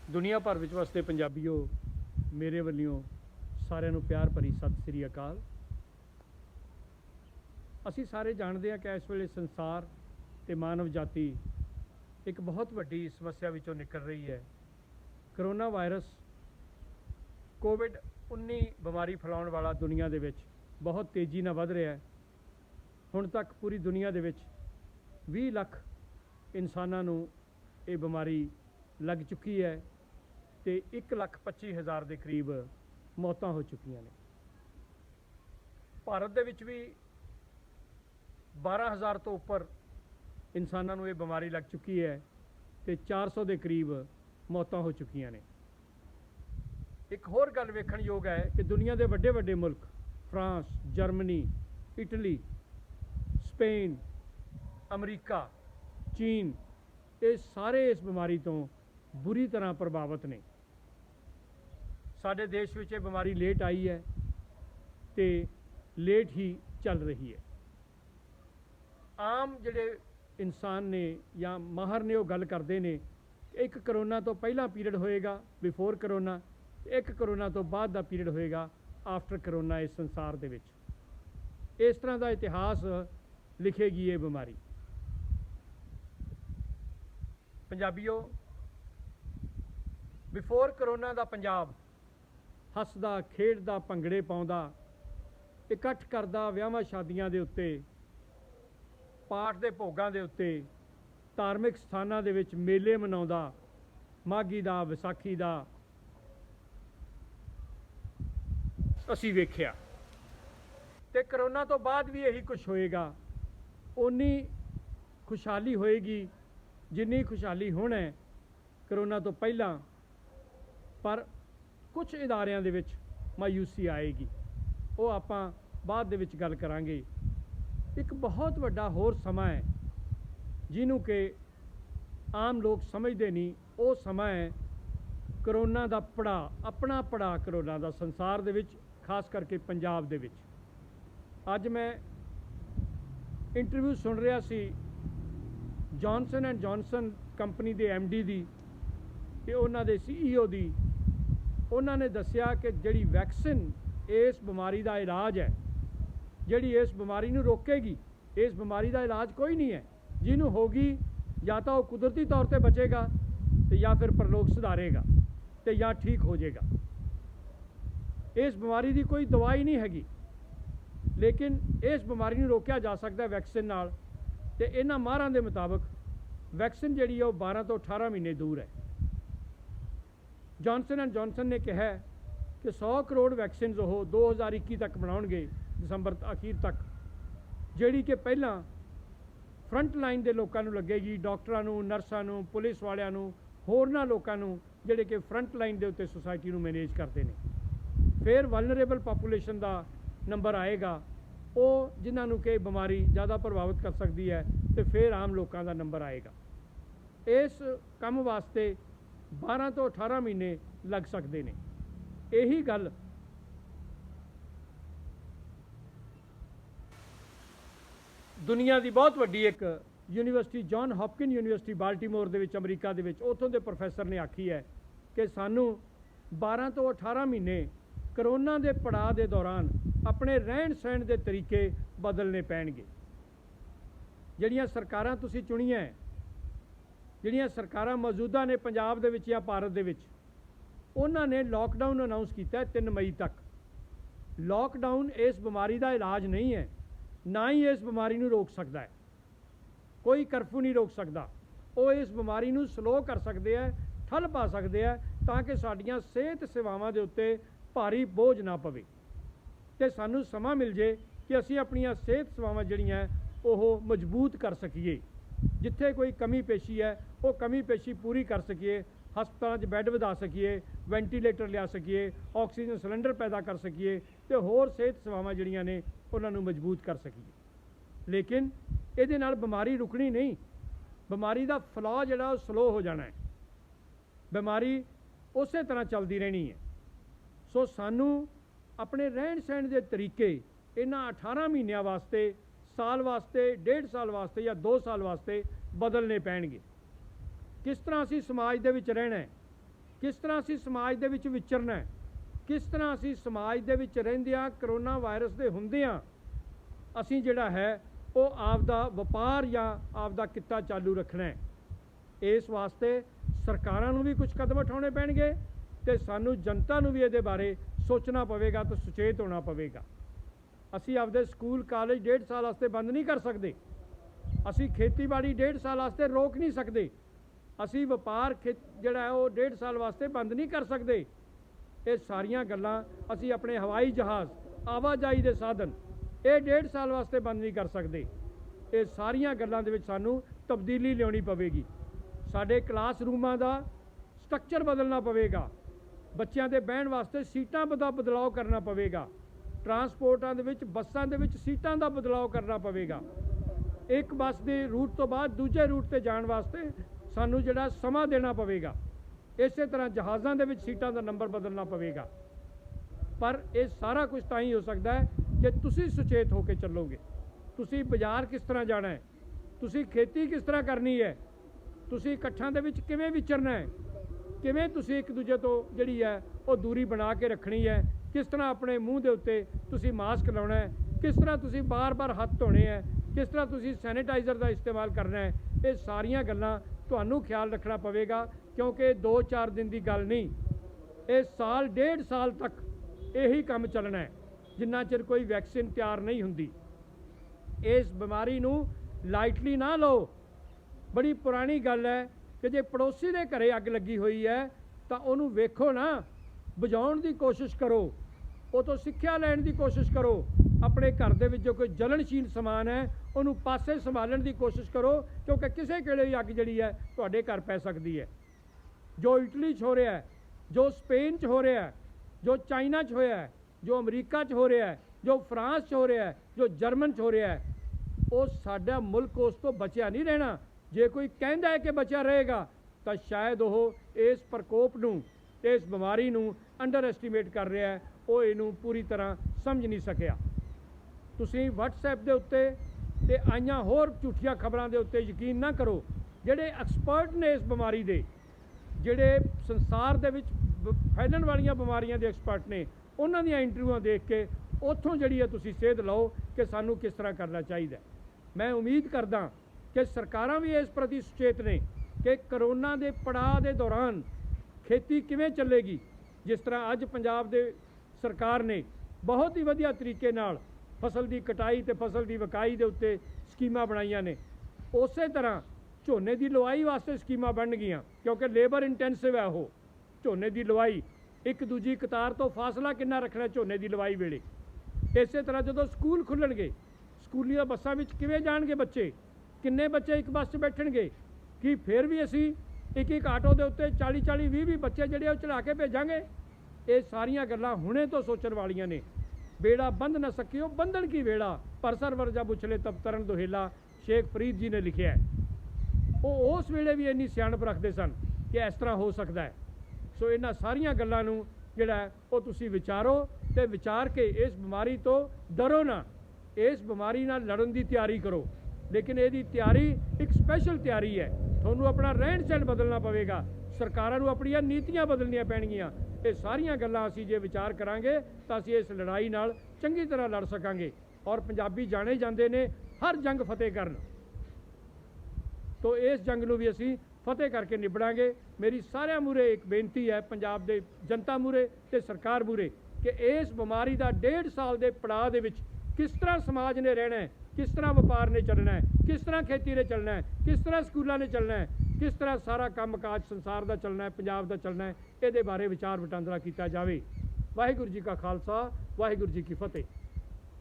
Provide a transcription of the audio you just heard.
दुनिया भर विच वसदे पंजाबीओ, मेरे वल्लों सारिਆਂ ਨੂੰ प्यार भरी सत श्री अकाल। ਅਸੀਂ ਸਾਰੇ ਜਾਣਦੇ ਹਾਂ कि इस ਵੇਲੇ संसार ਤੇ मानव जाति एक बहुत वड्डी समस्या विचों निकल रही है। करोना वायरस कोविड-19 बीमारी फैलाने वाला दुनिया दे विच बहुत तेज़ी नाल वध रहा है। हुण तक पूरी दुनिया दे विच 20 ਲੱਖ इंसानां नूं ये बीमारी लग चुकी है तो 1,25,000 के करीब मौतां हो चुकियां ने। भारत दे विच भी 12,000 तो उपर इंसानां नूं ये बीमारी लग चुकी है तो 400 के करीब मौतां हो चुकियां ने। एक होर गल वेखण योग है कि दुनिया के वड्डे वड्डे मुल्क फ्रांस, जर्मनी, इटली, स्पेन, अमरीका, चीन, ये सारे इस बीमारी तो बुरी तरह प्रभावित ने। साडे देश में बीमारी लेट आई है तो लेट ही चल रही है। आम जिहड़े इंसान ने या माहर ने वो गल करते हैं एक करोना तो पहला पीरियड होएगा बिफोर करोना, एक करोना तो बाद का पीरियड होएगा आफ्टर करोना। इस संसार दे विच इस तरह का इतिहास लिखेगी ये बीमारी। पंजाबीओ, बिफोर करोना का पंजाब हसदा खेडदा भंगड़े पाउंदा, इकट्ठ करदा विआहां शादियां दे उत्ते, पाठ दे भोगां दे उत्ते, धार्मिक स्थानां दे विच मेले मनाउंदा, माघी दा विसाखी दा असीं वेखिया। ते करोना तो बाद भी यही कुछ होएगा। उन्नी खुशहाली होएगी जिन्नी खुशहाली हुण है करोना तो पहला, पर कुछ इदारियां दे विच मायूसी आएगी। वो आपां बाद दे विच गल करांगे। एक बहुत वड्डा होर समा है जिन्हों के आम लोग समझते नहीं। वो समा है करोना का पड़ा, अपना पड़ा करोना का संसार दे विच, खास करके पंजाब दे विच। अज मैं इंटरव्यू सुन रहा सी जॉनसन एंड जॉनसन कंपनी के MD दी ते उन्हां दे CEO दी। उन्होंने दसिया कि जिहड़ी वैक्सीन इस बीमारी का इलाज है, जिहड़ी इस बीमारी नूं रोकेगी, इस बीमारी का इलाज कोई नहीं है। जिन्हों होगी या तो वह कुदरती तौर पर बचेगा तो या फिर परलोक सुधारेगा तो या ठीक हो जाएगा। इस बीमारी की कोई दवाई नहीं हैगी, लेकिन इस बीमारी नूं रोकया जा सकता है वैक्सीन नाल। ते इन्हां माहरां दे मुताबिक वैक्सीन जिहड़ी है 12 तो 18 महीने दूर है। जॉनसन एंड जॉनसन ने कहा कि 100 करोड़ वैक्सीन वो 2021 तक बनाउणगे, दिसंबर अखीर तक, जिहड़ी कि पहला फ्रंट लाइन के लोगों को लगेगी, डॉक्टरां नूं, नर्सां नूं, पुलिस वालियां नूं, होरनां लोकां नूं जिहड़े कि फ्रंट लाइन के उत्ते सोसाइटी नूं मैनेज करते हैं। फिर वलनरेबल पॉपूलेशन का नंबर आएगा, वो जिन्होंने कि बीमारी ज़्यादा प्रभावित कर सकती है, तो फिर आम लोगों का नंबर आएगा। इस काम वास्ते 12 तो 18 महीने लग सकते हैं। यही गल दुनिया की बहुत वड्डी एक university John Hopkin university Baltimore दे विच अमरीका दे विच उत्थों के प्रोफैसर ने आखी है कि सानू 12 तो 18 महीने करोना के पड़ाव के दौरान अपने रहन सहन के तरीके बदलने पैणगे। जिहड़ियां सरकारां तुसीं चुनियां है, जिहड़ियां सरकारां मौजूदा ने पंजाब दे विच या भारत दे विच, उन्हां ने लॉकडाउन अनाउंस किया है 3 मई तक। लॉकडाउन इस बीमारी का इलाज नहीं है, ना ही इस बीमारी नूं रोक सकता है। कोई कर्फ्यू नहीं रोक सकता। वो इस बीमारी नूं स्लो कर सकते हैं, ठल पा सकते हैं, ताकि साडियां सेहत सेवावां दे उत्ते भारी बोझ ना पवे ते सानू समा मिल जाए कि असी अपनियां सेहत सेवावां जिहड़ियां ओह मजबूत कर सकीए। जिथे कोई कमी पेशी है वो कमी पेशी पूरी कर सकीए, हस्पतालों च बैड वधा सकीए, वेंटीलेटर लिया सकीए, ऑक्सीजन सिलेंडर पैदा कर सकीए ते होर सेहत सेवावां जिहड़ियां ने उन्हां नूं मजबूत कर सकीए। लेकिन इहदे नाल बीमारी रुकनी नहीं, बीमारी का फैलाव जिहड़ा वो स्लो हो जाना है, बीमारी उस तरह चलती रहनी है। सो सानू अपने रहन सहन के तरीके इन्हां 18 महीनों वास्ते, साल वास्ते, 1.5 साल वास्ते या 2 साल वास्ते बदलने पैणगे। किस तरह असी समाज दे विच रहना है, किस तरह असी समाज दे विच विचरना है, किस तरह असी समाज दे विच रहिंदियां करोना वायरस दे हुंदियां असी जिहड़ा है वो आपदा वपार या आपदा कित्ता चालू रखना है। इस वास्ते सरकारां नूं भी कुछ कदम उठाने पैणगे ते सानू जनता नूं भी इहदे बारे सोचना पवेगा तो सुचेत होना पवेगा। असी आपदे स्कूल कॉलेज 1.5 साल वास्ते बंद नहीं कर सकते, असी खेतीबाड़ी 1.5 साल वास्ते रोक नहीं सकते, असी वपार जिहड़ा है वो 1.5 साल वास्ते बंद नहीं कर सकते। ये सारियां गल्लां असी अपने हवाई जहाज़ आवाजाई के साधन ये 1.5 साल वास्ते बंद नहीं कर सकते। ये सारियां गल्लां दे विच सानू तब्दीली लियानी पवेगी। साडे क्लासरूमां दा स्ट्रक्चर बदलना पवेगा, बच्चों के बहन वास्ते सीटां दा बदलाव करना पवेगा, ट्रांसपोर्टां दे विच बसां दे विच सीटां दा बदलाव करना पवेगा। एक बस के रूट तो बाद दूजे रूट पर जाण वास्ते सानू जिहड़ा समा देना पवेगा। इस तरह जहाज़ां दे विच सीटां दा नंबर बदलना पवेगा। पर यह सारा कुछ तां ही हो सकता है जे तुसी सुचेत होकर चलोगे। तुसी बाजार किस तरह जाना है, तुसी खेती किस तरह करनी है, तुसी इकट्ठां दे विच किवें विचरना है, किवें तुसी एक दूजे तो जिहड़ी है वो दूरी बना के रखनी है, किस तरह अपने मूँह के उत्ते तुसी मास्क लाउणा है, किस तरह तुसी बार बार हत्थ धोने हैं, किस तरह तुसी सैनिटाइज़र का इस्तेमाल करना है। ये सारियां गल्लां तुहानू ख्याल रखना पवेगा, क्योंकि 2-4 दिन की गल नहीं, ये साल 1.5 साल तक यही काम चलना है जिन्ना चिर कोई वैक्सीन तैयार नहीं हुंदी। इस बीमारी नू लाइटली ना लो। बड़ी पुरानी गल है कि जे पड़ोसी के घरे अग लगी हुई है तो उन्होंने वेखो ना, बुझाउण की कोशिश करो, वो तो सिक्ख्या लैण की कोशिश करो। अपने घर दे विच जो कोई जलनशील समान है उन्होंने पासे संभालण की कोशिश करो, क्योंकि किसी केड़े भी अग जिहड़ी है तुहाडे घर पै सकती है। जो इटली च हो रहा है, जो स्पेन च हो रहा है, जो चाइना च होया है, जो अमरीका च हो रहा है, जो फ्रांस च हो रहा है, जो जर्मन च हो रहा है, वो साडा मुल्क उस तो बचिया नहीं रहना। जे कोई कहता है कि बचिया रहेगा तो शायद वो इस प्रकोप नूं, इस बीमारी नूं अंडर एस्टीमेट कर रहा है, वो इनू पूरी तरह समझ नहीं सकिया। तुसीं WhatsApp के उत्ते ते आईयां होर झूठियां खबरां दे उत्ते यकीन ना करो। जिहड़े एक्सपर्ट ने इस बीमारी दे, जिहड़े संसार दे विच फैलण वालियां बीमारियां दे एक्सपर्ट ने, उन्हां दीयां इंटरव्यूआं देख के उत्थों जिहड़ी है तुसीं सेध लओ कि सानू किस तरह करना चाहिए। मैं उम्मीद करदा कि सरकारां भी इस प्रति सुचेत ने कि करोना के पड़ाव के दौरान खेती किवें चलेगी। जिस तरह अज पंजाब दे सरकार ने बहुत ही वधिया तरीके नाल फसल की कटाई ते फसल की वकाई के उत्ते स्कीमां बनाईयां ने, उस तरह झोने की लवाई वास्ते स्कीमां बन गईयां, क्योंकि लेबर इंटेंसिव है वो झोने की लवाई। एक दूजी कतार तो फासला कितना रखना झोने की लवाई वेले। इस तरह जो स्कूल खुलणगे, स्कूली बसां विच किवें जाणगे बच्चे, किन्ने बच्चे एक बस बैठणगे, कि फिर भी असी एक आटो के उत्ते 40-40, 20-20 बच्चे जिहड़े चढ़ा के भेजांगे। ये सारियां गल्लां हुणे तो सोचण वालियां ने। बेड़ा बंद न सकियो बंधन की बेड़ा, परसर वरजा बुछले तब तरन दोहेला, शेख फरीद जी ने लिखिया है। वो उस वेले भी इन्नी सियाणप रखते सन कि इस तरह हो सकता है। सो इन्हां सारियां गल्लां नूं जिहड़ा है वो तुसीं विचारो ते विचार के इस बीमारी तो डरो ना, इस बीमारी नाल लड़न की तैयारी करो। लेकिन यदी तैयारी एक स्पैशल तैयारी है। तुहानूं अपना रहन सहन बदलना पवेगा, सरकारां नूं अपणियां नीतियां बदलनियां पैणगीਆਂ। ये सारियां गल्लां असीं जे विचार करांगे तो असीं इस लड़ाई नाल चंगी तरह लड़ सकांगे। और पंजाबी जाने जांदे ने हर जंग फतेह करन, तो इस जंग नूं भी असीं फतेह करके निबड़ांगे। मेरी सारिਆਂ मूहरे एक बेनती है, पंजाब दे जनता मूहरे ते सरकार मूहरे, कि इस बीमारी का 1.5 साल के पड़ाव दे विच किस तरह समाज ने रहना है, किस तरह व्यापार ने चलना है, किस तरह खेती ने चलना है, किस तरह स्कूलों ने चलना है, किस तरह सारा काम काज संसार का चलना है, पंजाब का चलना है, ये बारे विचार वटांदरा किया जाए। वाहिगुरू जी का खालसा, वाहिगुरू जी की फतेह।